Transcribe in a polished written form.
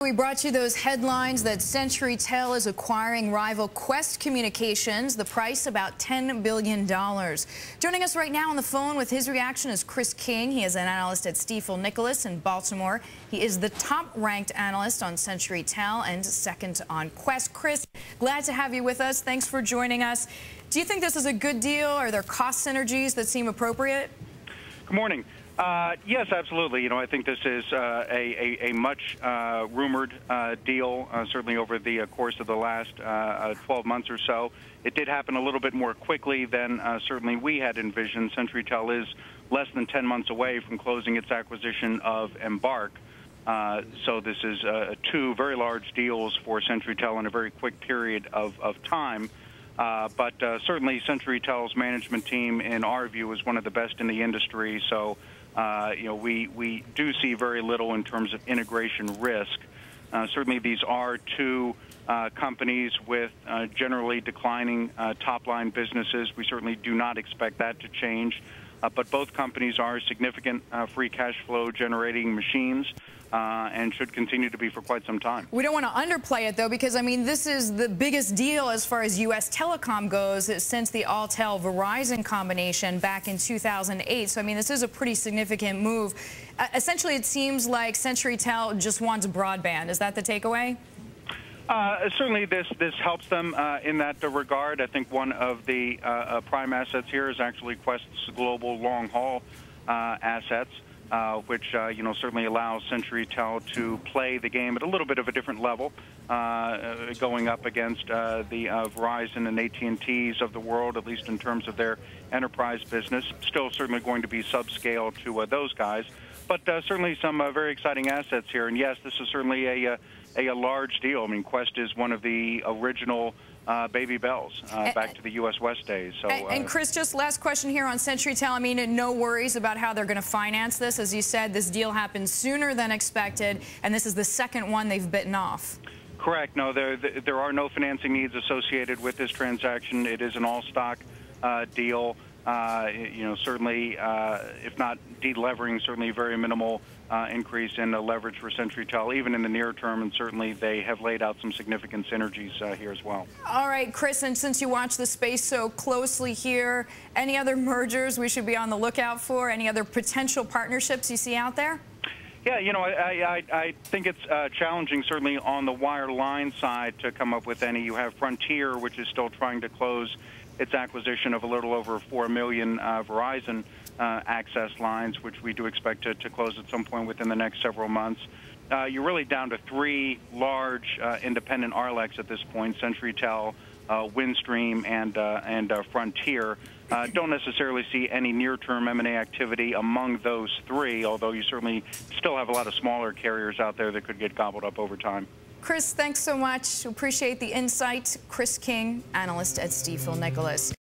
We brought you those headlines that CenturyTel is acquiring rival Qwest Communications, the price about $10 billion. Joining us right now on the phone with his reaction is Chris King. He is an analyst at Stifel Nicolaus in Baltimore. He is the top-ranked analyst on CenturyTel and second on Qwest. Chris, glad to have you with us. Thanks for joining us. Do you think this is a good deal? Are there cost synergies that seem appropriate? Good morning. Yes, absolutely. You know, I think this is a much rumored deal, certainly over the course of the last 12 months or so. It did happen a little bit more quickly than certainly we had envisioned. CenturyTel is less than 10 months away from closing its acquisition of Embark. So this is two very large deals for CenturyTel in a very quick period of time. But certainly CenturyTel's management team, in our view, is one of the best in the industry. So, you know, we do see very little in terms of integration risk. Certainly these are two companies with generally declining top-line businesses. We certainly do not expect that to change. But both companies are significant free cash flow generating machines and should continue to be for quite some time. We don't want to underplay it, though, because, I mean, this is the biggest deal as far as U.S. telecom goes since the Alltel Verizon combination back in 2008. So, I mean, this is a pretty significant move. Essentially, it seems like CenturyTel just wants broadband. Is that the takeaway? Certainly this helps them in that regard. I think one of the prime assets here is actually Qwest's global long-haul assets, which you know, certainly allows CenturyTel to play the game at a little bit of a different level, going up against the Verizon and AT&Ts of the world, at least in terms of their enterprise business. Still certainly going to be subscale to those guys, but certainly some very exciting assets here. And yes, this is certainly a large deal. I mean, Qwest is one of the original baby bells back to the U.S.-West days. So, and Chris, just last question here on CenturyTel. I mean, no worries about how they're going to finance this. As you said, this deal happened sooner than expected, and this is the second one they've bitten off. Correct. No, there are no financing needs associated with this transaction. It is an all-stock deal. You know, certainly, if not de-levering, certainly very minimal increase in the leverage for CenturyTel, even in the near term, and certainly they have laid out some significant synergies here as well. All right, Chris, and since you watch the space so closely here, any other mergers we should be on the lookout for? Any other potential partnerships you see out there? Yeah, you know, I think it's challenging, certainly on the wireline side, to come up with any. You have Frontier, which is still trying to close its acquisition of a little over 4 million Verizon access lines, which we do expect to close at some point within the next several months. You're really down to three large independent RLECs at this point: CenturyTel, Windstream, and Frontier. Don't necessarily see any near-term M&A activity among those three, although you certainly still have a lot of smaller carriers out there that could get gobbled up over time. Chris, thanks so much. Appreciate the insight. Chris King, analyst at Stifel Nicolaus.